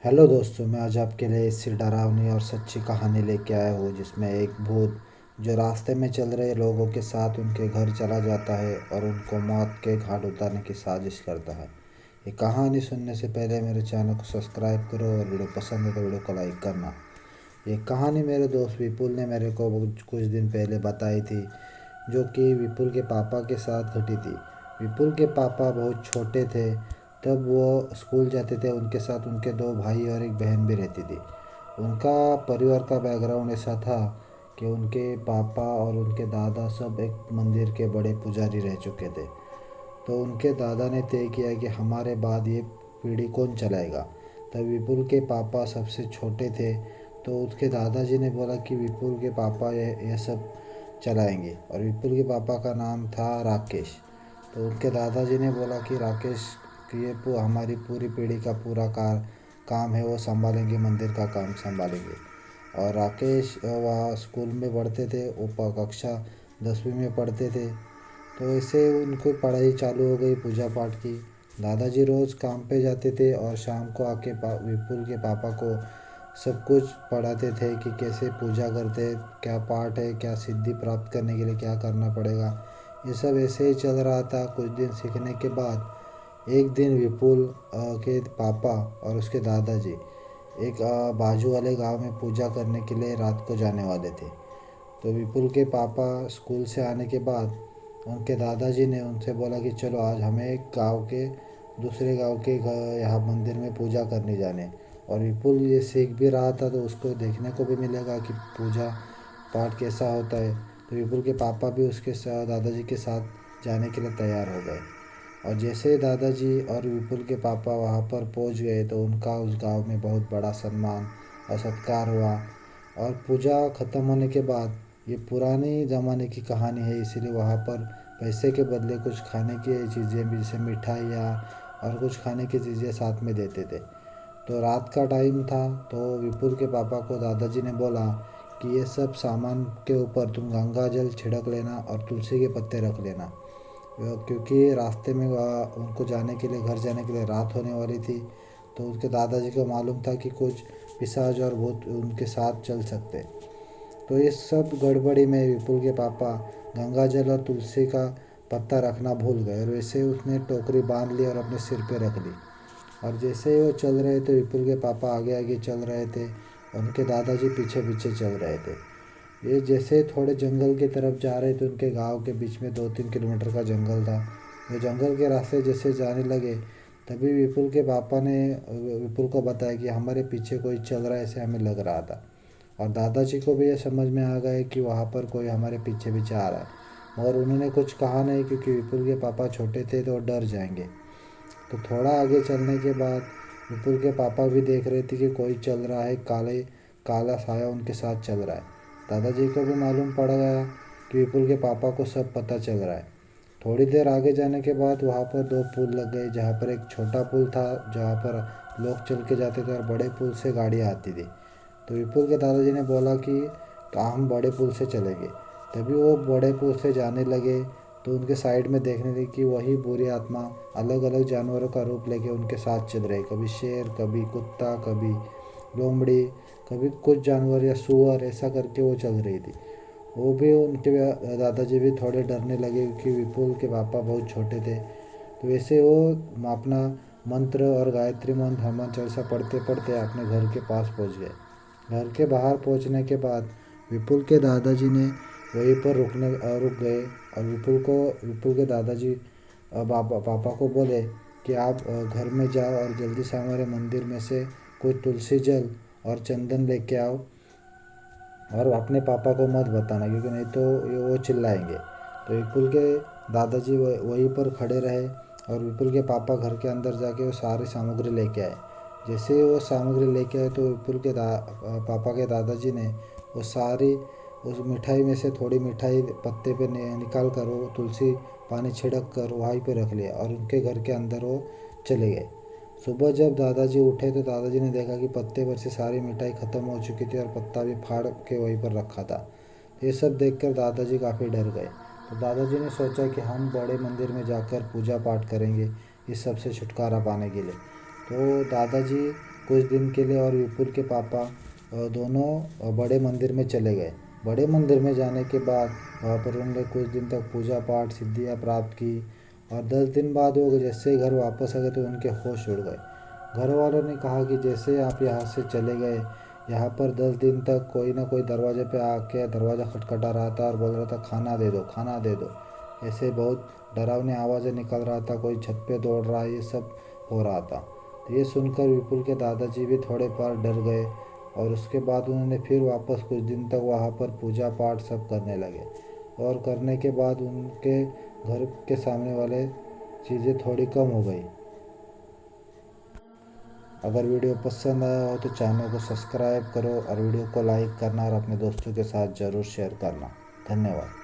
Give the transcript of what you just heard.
Hello दोस्तों, मैं आज आपके लिए ऐसी डरावनी और सच्ची कहानी लेके आया हूँ जिसमें एक भूत जो रास्ते में चल रहे लोगों के साथ उनके घर चला जाता है और उनको मौत के घाट उतारने की साजिश करता है। ये कहानी सुनने से पहले मेरे चैनल को सब्सक्राइब करो और वीडियो पसंद है तो वीडियो को लाइक करना। ये कहानी मेरे दोस्त विपुल ने मेरे को कुछ दिन पहले बताई थी, जो कि विपुल के पापा के साथ घटी थी। विपुल के पापा बहुत छोटे थे, तब वो स्कूल जाते थे। उनके साथ उनके दो भाई और एक बहन भी रहती थी। उनका परिवार का बैकग्राउंड ऐसा था कि उनके पापा और उनके दादा सब एक मंदिर के बड़े पुजारी रह चुके थे। तो उनके दादा ने तय किया कि हमारे बाद ये पीढ़ी कौन चलाएगा। तब विपुल के पापा सबसे छोटे थे, तो उसके दादाजी ने बोला कि विपुल के पापा ये सब चलाएंगे। और विपुल के पापा का नाम था राकेश। तो उनके दादाजी ने बोला कि राकेश कि ये हमारी पूरी पीढ़ी का पूरा काम है, वो संभालेंगे, मंदिर का काम संभालेंगे। और राकेश वहाँ स्कूल में पढ़ते थे, वो कक्षा 10वीं में पढ़ते थे। तो ऐसे उनको पढ़ाई चालू हो गई, पूजा पाठ की। दादाजी रोज़ काम पे जाते थे और शाम को आके विपुल के पापा को सब कुछ पढ़ाते थे कि कैसे पूजा करते हैं, क्या पाठ है, क्या सिद्धि प्राप्त करने के लिए क्या करना पड़ेगा। ये सब ऐसे ही चल रहा था। कुछ दिन सीखने के बाद एक दिन विपुल के पापा और उसके दादाजी एक बाजू वाले गांव में पूजा करने के लिए रात को जाने वाले थे। तो विपुल के पापा स्कूल से आने के बाद उनके दादाजी ने उनसे बोला कि चलो आज हमें एक गांव के दूसरे गांव के यहाँ मंदिर में पूजा करने जाने। और विपुल ये सीख भी रहा था, तो उसको देखने को भी मिलेगा कि पूजा पाठ कैसा होता है। तो विपुल के पापा भी उसके साथ दादाजी के साथ जाने के लिए तैयार हो गए। और जैसे ही दादाजी और विपुल के पापा वहाँ पर पहुँच गए तो उनका उस गांव में बहुत बड़ा सम्मान और सत्कार हुआ। और पूजा ख़त्म होने के बाद, ये पुराने ज़माने की कहानी है, इसीलिए वहाँ पर पैसे के बदले कुछ खाने की चीज़ें भी, जैसे मिठाइयाँ और कुछ खाने की चीज़ें साथ में देते थे। तो रात का टाइम था, तो विपुल के पापा को दादाजी ने बोला कि ये सब सामान के ऊपर तुम गंगा जल छिड़क लेना और तुलसी के पत्ते रख लेना, क्योंकि रास्ते में उनको जाने के लिए, घर जाने के लिए रात होने वाली थी। तो उनके दादाजी को मालूम था कि कुछ पिशाच और भूत उनके साथ चल सकते। तो ये सब गड़बड़ी में विपुल के पापा गंगा जल और तुलसी का पत्ता रखना भूल गए, और वैसे उसने टोकरी बांध ली और अपने सिर पे रख ली। और जैसे ही वो चल रहे थे, विपुल के पापा आगे आगे चल रहे थे और उनके दादाजी पीछे पीछे चल रहे थे। ये जैसे थोड़े जंगल की तरफ जा रहे थे, उनके गांव के बीच में 2-3 किलोमीटर का जंगल था। वो जंगल के रास्ते जैसे जाने लगे, तभी विपुल के पापा ने विपुल को बताया कि हमारे पीछे कोई चल रहा है, ऐसे हमें लग रहा था। और दादाजी को भी ये समझ में आ गया कि वहाँ पर कोई हमारे पीछे पीछे आ रहा है, और उन्होंने कुछ कहा नहीं क्योंकि विपुल के पापा छोटे थे तो डर जाएंगे। तो थोड़ा आगे चलने के बाद विपुल के पापा भी देख रहे थे कि कोई चल रहा है, काला साया उनके साथ चल रहा है। दादाजी को भी मालूम पड़ गया कि विपुल के पापा को सब पता चल रहा है। थोड़ी देर आगे जाने के बाद वहाँ पर दो पुल लग गए, जहाँ पर एक छोटा पुल था जहाँ पर लोग चल के जाते थे और बड़े पुल से गाड़ियाँ आती थी। तो विपुल के दादाजी ने बोला कि हम बड़े पुल से चलेंगे। तभी वो बड़े पुल से जाने लगे, तो उनके साइड में देखने लगे कि वही बुरी आत्मा अलग अलग जानवरों का रूप लेके उनके साथ चल रहे, कभी शेर, कभी कुत्ता, कभी लोमड़ी, कभी कुछ जानवर या सुअर, ऐसा करके वो चल रही थी। वो भी, उनके दादाजी भी थोड़े डरने लगे क्योंकि विपुल के पापा बहुत छोटे थे। तो वैसे वो अपना मंत्र और गायत्री मंत्र, हनुमान चालीसा पढ़ते पढ़ते अपने घर के पास पहुंच गए। घर के बाहर पहुंचने के बाद विपुल के दादाजी ने वहीं पर रुक गए। और विपुल के दादाजी पापा को बोले कि आप घर में जाओ और जल्दी से हमारे मंदिर में से कुछ तुलसी जल और चंदन लेके आओ, और अपने पापा को मत बताना क्योंकि नहीं तो वो चिल्लाएंगे। तो विपुल के दादाजी वहीं पर खड़े रहे, और विपुल के पापा घर के अंदर जाके वो सारी सामग्री लेके आए। जैसे ही वो सामग्री लेके आए, तो विपुल के पापा के दादाजी ने वो सारी, उस मिठाई में से थोड़ी मिठाई पत्ते पे निकाल कर वो तुलसी पानी छिड़क कर वहीं पे रख लिया, और उनके घर के अंदर वो चले गए। सुबह जब दादाजी उठे तो दादाजी ने देखा कि पत्ते पर से सारी मिठाई ख़त्म हो चुकी थी और पत्ता भी फाड़ के वहीं पर रखा था। ये सब देखकर दादाजी काफ़ी डर गए। तो दादाजी ने सोचा कि हम बड़े मंदिर में जाकर पूजा पाठ करेंगे इस सब से छुटकारा पाने के लिए। तो दादाजी कुछ दिन के लिए और विपुल के पापा दोनों बड़े मंदिर में चले गए। बड़े मंदिर में जाने के बाद वहाँ पर उन्होंने कुछ दिन तक पूजा पाठ सिद्धियाँ प्राप्त की और 10 दिन बाद वो जैसे ही घर वापस आ गए तो उनके होश उड़ गए। घर वालों ने कहा कि जैसे आप यहाँ से चले गए, यहाँ पर 10 दिन तक कोई ना कोई दरवाजे पे आके दरवाज़ा खटखटा रहा था और बोल रहा था खाना दे दो, खाना दे दो। ऐसे बहुत डरावनी आवाज़ें निकल रहा था, कोई छत पे दौड़ रहा है, ये सब हो रहा था। तो ये सुनकर विपुल के दादाजी भी थोड़े पर डर गए और उसके बाद उन्होंने फिर वापस कुछ दिन तक वहाँ पर पूजा पाठ सब करने लगे और करने के बाद उनके घर के सामने वाले चीज़ें थोड़ी कम हो गई। अगर वीडियो पसंद आया हो तो चैनल को सब्सक्राइब करो और वीडियो को लाइक करना और अपने दोस्तों के साथ ज़रूर शेयर करना। धन्यवाद।